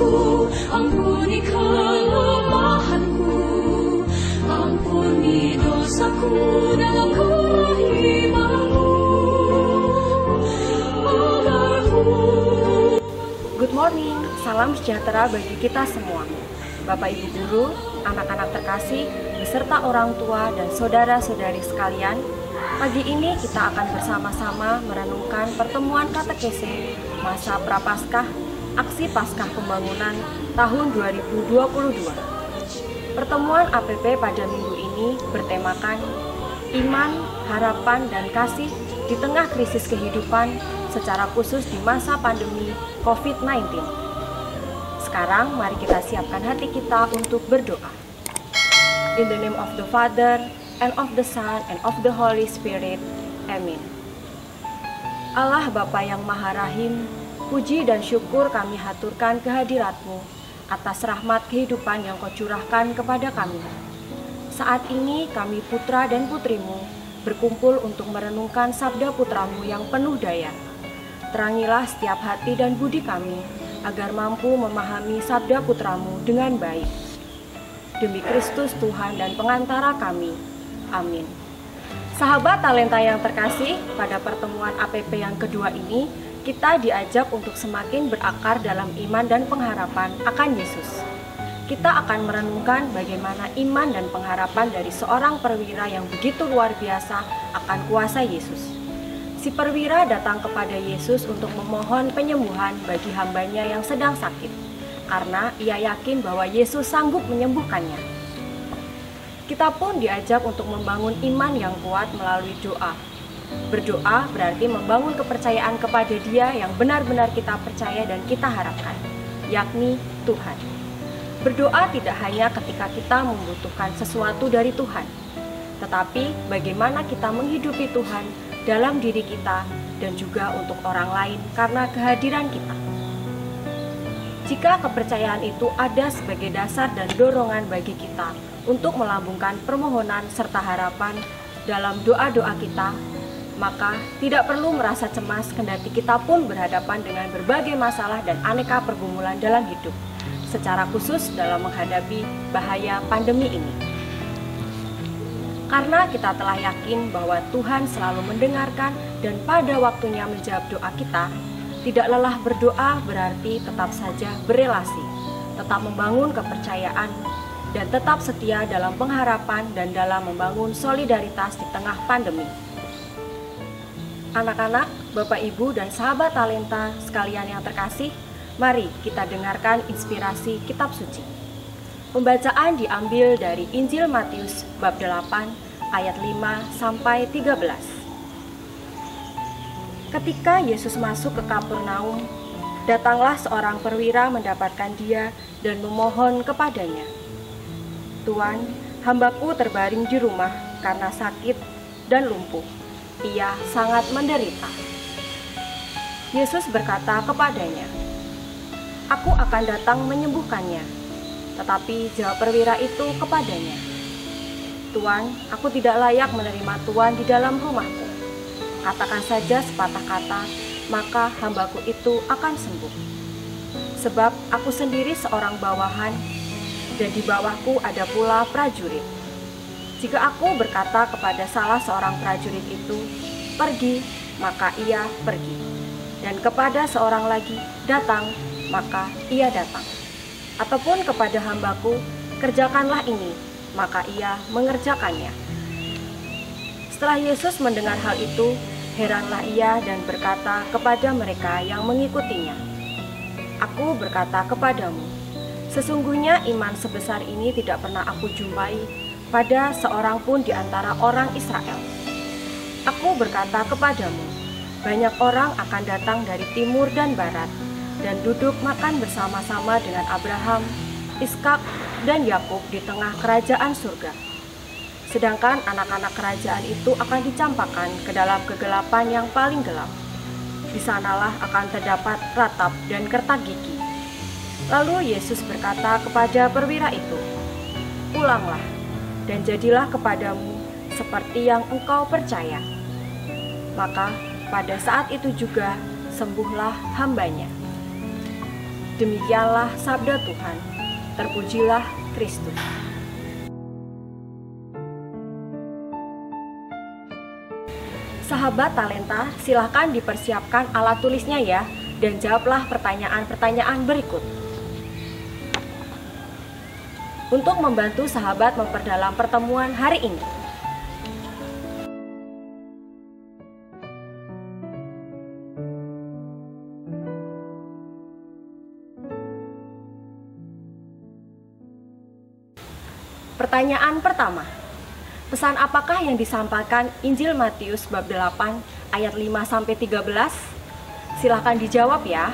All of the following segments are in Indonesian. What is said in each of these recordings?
salahku, ampuni kelemahanku, ampuni dosaku dalam kerahimanmu. Good morning, salam sejahtera bagi kita semua. Bapak Ibu Guru, anak-anak terkasih, beserta orang tua dan saudara-saudari sekalian, pagi ini kita akan bersama-sama merenungkan pertemuan katekese masa Prapaskah, Aksi Paskah Pembangunan tahun 2022. Pertemuan APP pada minggu ini bertemakan Iman, Harapan, dan Kasih di tengah krisis kehidupan, secara khusus di masa pandemi COVID-19. Sekarang mari kita siapkan hati kita untuk berdoa. In the name of the Father, and of the Son, and of the Holy Spirit. Amin. Allah Bapa yang Maha Rahim, puji dan syukur kami haturkan kehadirat-Mu atas rahmat kehidupan yang Kau curahkan kepada kami. Saat ini kami putra dan putri-Mu berkumpul untuk merenungkan sabda putra-Mu yang penuh daya. Terangilah setiap hati dan budi kami, agar mampu memahami sabda putra-Mu dengan baik. Demi Kristus Tuhan dan pengantara kami. Amin. Sahabat talenta yang terkasih, pada pertemuan APP yang kedua ini, kita diajak untuk semakin berakar dalam iman dan pengharapan akan Yesus. Kita akan merenungkan bagaimana iman dan pengharapan dari seorang perwira yang begitu luar biasa akan kuasa Yesus. Si perwira datang kepada Yesus untuk memohon penyembuhan bagi hambanya yang sedang sakit, karena ia yakin bahwa Yesus sanggup menyembuhkannya. Kita pun diajak untuk membangun iman yang kuat melalui doa. Berdoa berarti membangun kepercayaan kepada Dia yang benar-benar kita percaya dan kita harapkan, yakni Tuhan. Berdoa tidak hanya ketika kita membutuhkan sesuatu dari Tuhan, tetapi bagaimana kita menghidupi Tuhan dalam diri kita dan juga untuk orang lain karena kehadiran kita. Jika kepercayaan itu ada sebagai dasar dan dorongan bagi kita untuk melambungkan permohonan serta harapan dalam doa-doa kita, maka tidak perlu merasa cemas kendati kita pun berhadapan dengan berbagai masalah dan aneka pergumulan dalam hidup, secara khusus dalam menghadapi bahaya pandemi ini. Karena kita telah yakin bahwa Tuhan selalu mendengarkan dan pada waktunya menjawab doa kita, tidak lelah berdoa berarti tetap saja berelasi, tetap membangun kepercayaan, dan tetap setia dalam pengharapan dan dalam membangun solidaritas di tengah pandemi. Anak-anak, Bapak Ibu, dan sahabat talenta sekalian yang terkasih, mari kita dengarkan inspirasi kitab suci. Pembacaan diambil dari Injil Matius bab 8 ayat 5 sampai 13. Ketika Yesus masuk ke Kapernaum, datanglah seorang perwira mendapatkan Dia dan memohon kepadanya, "Tuan, hambaku terbaring di rumah karena sakit dan lumpuh. Ia sangat menderita." Yesus berkata kepadanya, "Aku akan datang menyembuhkannya." Tetapi jawab perwira itu kepadanya, "Tuan, aku tidak layak menerima Tuan di dalam rumahku. Katakan saja sepatah kata, maka hambaku itu akan sembuh. Sebab aku sendiri seorang bawahan, dan di bawahku ada pula prajurit. Jika aku berkata kepada salah seorang prajurit itu, 'Pergi,' maka ia pergi. Dan kepada seorang lagi, 'Datang,' maka ia datang. Ataupun kepada hambaku, 'Kerjakanlah ini,' maka ia mengerjakannya." Setelah Yesus mendengar hal itu, heranlah ia dan berkata kepada mereka yang mengikutinya, "Aku berkata kepadamu, sesungguhnya iman sebesar ini tidak pernah aku jumpai pada seorang pun di antara orang Israel. Aku berkata kepadamu, banyak orang akan datang dari timur dan barat, dan duduk makan bersama-sama dengan Abraham, Ishak, dan Yakub di tengah kerajaan surga. Sedangkan anak-anak kerajaan itu akan dicampakkan ke dalam kegelapan yang paling gelap. Di sanalah akan terdapat ratap dan kertak gigi." Lalu Yesus berkata kepada perwira itu, "Pulanglah, dan jadilah kepadamu seperti yang engkau percaya." Maka pada saat itu juga sembuhlah hambanya. Demikianlah sabda Tuhan. Terpujilah Kristus. Sahabat talenta, silahkan dipersiapkan alat tulisnya ya, dan jawablah pertanyaan-pertanyaan berikut. Untuk membantu sahabat memperdalam pertemuan hari ini. Pertanyaan pertama. Pesan apakah yang disampaikan Injil Matius bab 8 ayat 5-13? Silahkan dijawab ya.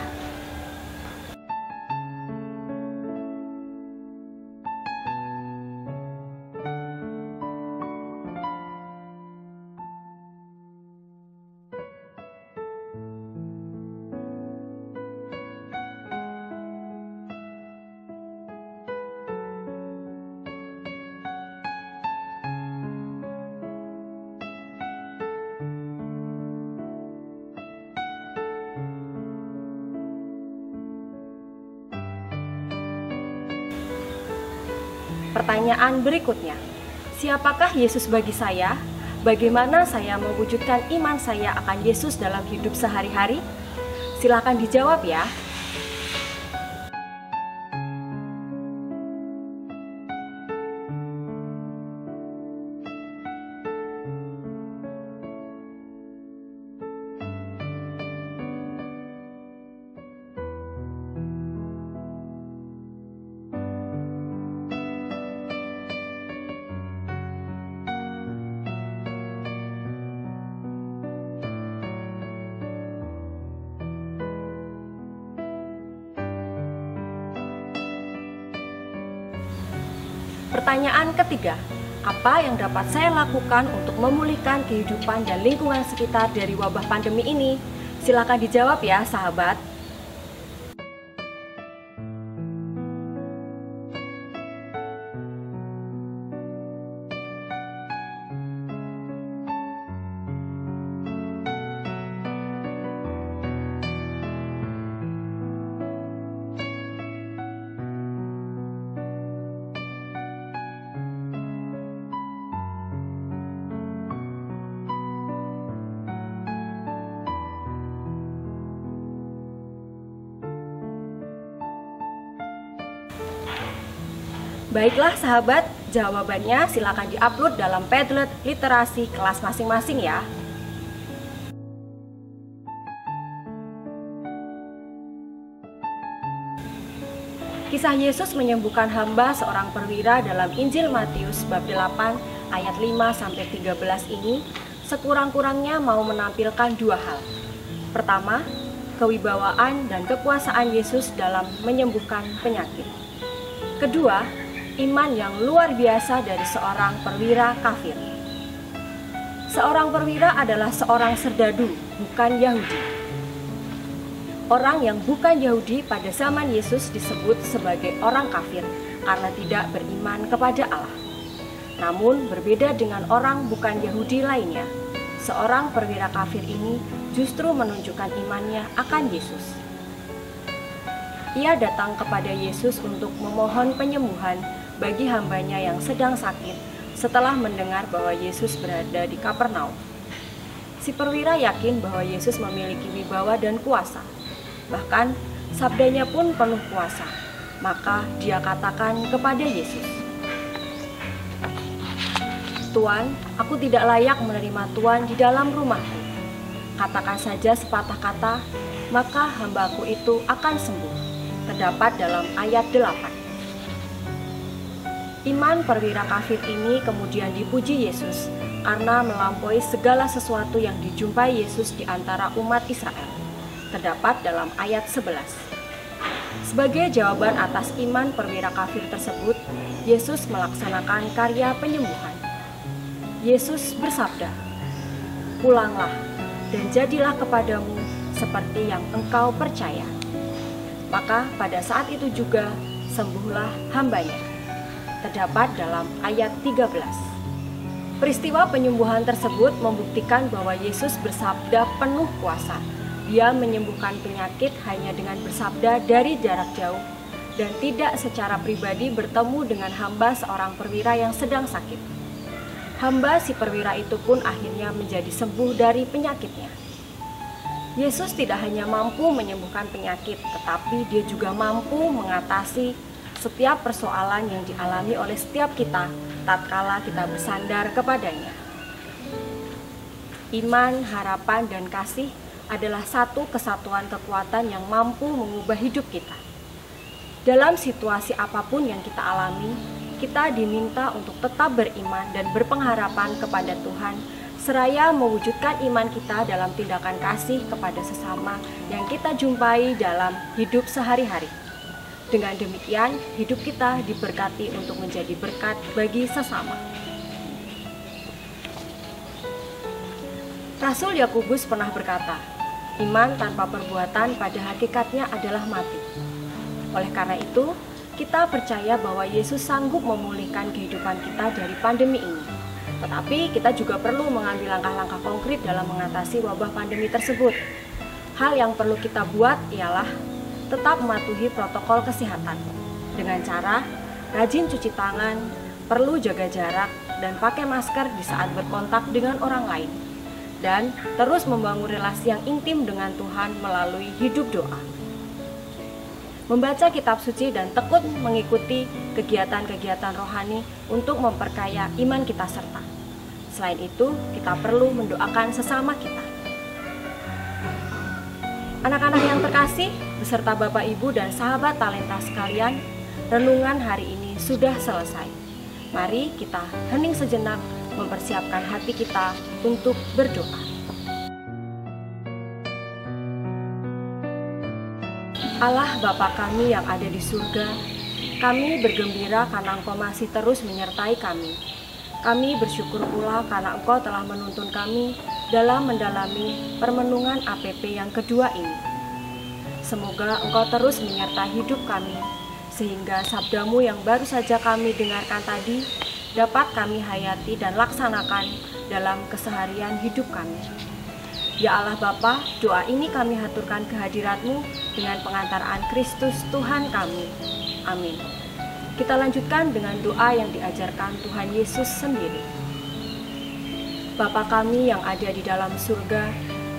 Pertanyaan berikutnya, siapakah Yesus bagi saya? Bagaimana saya mewujudkan iman saya akan Yesus dalam hidup sehari-hari? Silakan dijawab ya. Pertanyaan ketiga, apa yang dapat saya lakukan untuk memulihkan kehidupan dan lingkungan sekitar dari wabah pandemi ini? Silakan dijawab ya, sahabat. Baiklah sahabat, jawabannya silakan diupload dalam Padlet literasi kelas masing-masing ya. Kisah Yesus menyembuhkan hamba seorang perwira dalam Injil Matius bab 8 ayat 5-13 ini sekurang-kurangnya mau menampilkan dua hal. Pertama, kewibawaan dan kekuasaan Yesus dalam menyembuhkan penyakit. Kedua, iman yang luar biasa dari seorang perwira kafir. Seorang perwira adalah seorang serdadu, bukan Yahudi. Orang yang bukan Yahudi pada zaman Yesus disebut sebagai orang kafir karena tidak beriman kepada Allah. Namun berbeda dengan orang bukan Yahudi lainnya, seorang perwira kafir ini justru menunjukkan imannya akan Yesus. Ia datang kepada Yesus untuk memohon penyembuhan bagi hambanya yang sedang sakit setelah mendengar bahwa Yesus berada di Kapernaum. Si perwira yakin bahwa Yesus memiliki wibawa dan kuasa. Bahkan sabdanya pun penuh kuasa. Maka dia katakan kepada Yesus, "Tuan, aku tidak layak menerima Tuan di dalam rumahku. Katakan saja sepatah kata, maka hambaku itu akan sembuh." Terdapat dalam ayat 8. Iman perwira kafir ini kemudian dipuji Yesus karena melampaui segala sesuatu yang dijumpai Yesus di antara umat Israel. Terdapat dalam ayat 11. Sebagai jawaban atas iman perwira kafir tersebut, Yesus melaksanakan karya penyembuhan. Yesus bersabda, "Pulanglah dan jadilah kepadamu seperti yang engkau percaya." Maka pada saat itu juga sembuhlah hambanya. Terdapat dalam ayat 13. Peristiwa penyembuhan tersebut membuktikan bahwa Yesus bersabda penuh kuasa, Dia menyembuhkan penyakit hanya dengan bersabda dari jarak jauh dan tidak secara pribadi bertemu dengan hamba seorang perwira yang sedang sakit. Hamba si perwira itu pun akhirnya menjadi sembuh dari penyakitnya. Yesus tidak hanya mampu menyembuhkan penyakit, tetapi Dia juga mampu mengatasi setiap persoalan yang dialami oleh setiap kita tatkala kita bersandar kepadanya. Iman, harapan, dan kasih adalah satu kesatuan kekuatan yang mampu mengubah hidup kita. Dalam situasi apapun yang kita alami, kita diminta untuk tetap beriman dan berpengharapan kepada Tuhan, seraya mewujudkan iman kita dalam tindakan kasih kepada sesama yang kita jumpai dalam hidup sehari-hari. Dengan demikian, hidup kita diberkati untuk menjadi berkat bagi sesama. Rasul Yakobus pernah berkata, "Iman tanpa perbuatan pada hakikatnya adalah mati." Oleh karena itu, kita percaya bahwa Yesus sanggup memulihkan kehidupan kita dari pandemi ini. Tetapi kita juga perlu mengambil langkah-langkah konkret dalam mengatasi wabah pandemi tersebut. Hal yang perlu kita buat ialah tetap mematuhi protokol kesehatan dengan cara rajin cuci tangan, perlu jaga jarak, dan pakai masker di saat berkontak dengan orang lain. Dan terus membangun relasi yang intim dengan Tuhan melalui hidup doa. Membaca kitab suci dan tekun mengikuti kegiatan-kegiatan rohani untuk memperkaya iman kita serta. Selain itu, kita perlu mendoakan sesama kita. Anak-anak yang terkasih, beserta Bapak, Ibu, dan sahabat talenta sekalian, renungan hari ini sudah selesai. Mari kita hening sejenak, mempersiapkan hati kita untuk berdoa. Allah Bapa kami yang ada di surga, kami bergembira karena Engkau masih terus menyertai kami. Kami bersyukur pula karena Engkau telah menuntun kami dalam mendalami permenungan APP yang kedua ini. Semoga Engkau terus menyertai hidup kami, sehingga sabdamu yang baru saja kami dengarkan tadi dapat kami hayati dan laksanakan dalam keseharian hidup kami. Ya Allah Bapa, doa ini kami haturkan kehadirat-Mu dengan pengantaraan Kristus Tuhan kami. Amin. Kita lanjutkan dengan doa yang diajarkan Tuhan Yesus sendiri. Bapa kami yang ada di dalam surga,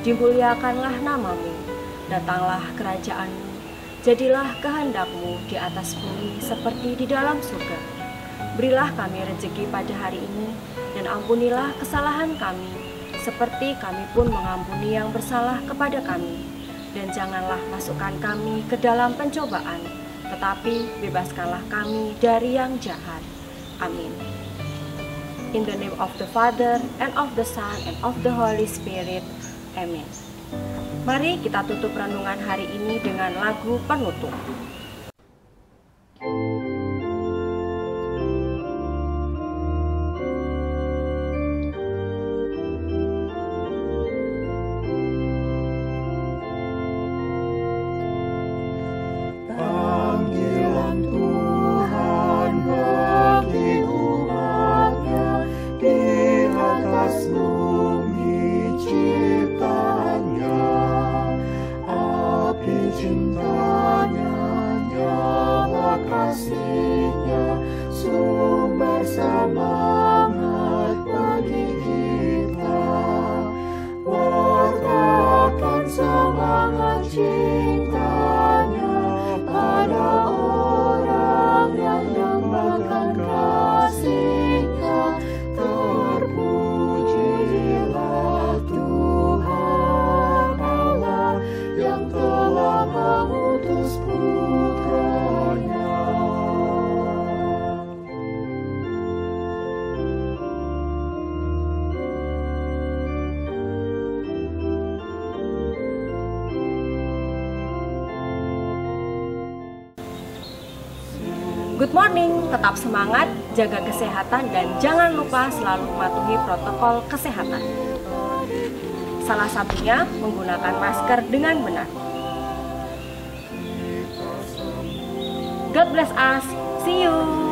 dimuliakanlah nama-Mu, datanglah kerajaan-Mu, jadilah kehendak-Mu di atas bumi seperti di dalam surga. Berilah kami rezeki pada hari ini, dan ampunilah kesalahan kami, seperti kami pun mengampuni yang bersalah kepada kami. Dan janganlah masukkan kami ke dalam pencobaan, tetapi bebaskanlah kami dari yang jahat. Amin. In the name of the Father, and of the Son, and of the Holy Spirit. Amin. Mari kita tutup renungan hari ini dengan lagu penutup. Sumber semangat bagi kita, wartakan semangat cintanya pada orang yang dambakan kasihnya. Terpujilah Tuhan Allah yang telah mengutus putranya. Good morning, tetap semangat, jaga kesehatan, dan jangan lupa selalu mematuhi protokol kesehatan. Salah satunya menggunakan masker dengan benar. God bless us. See you.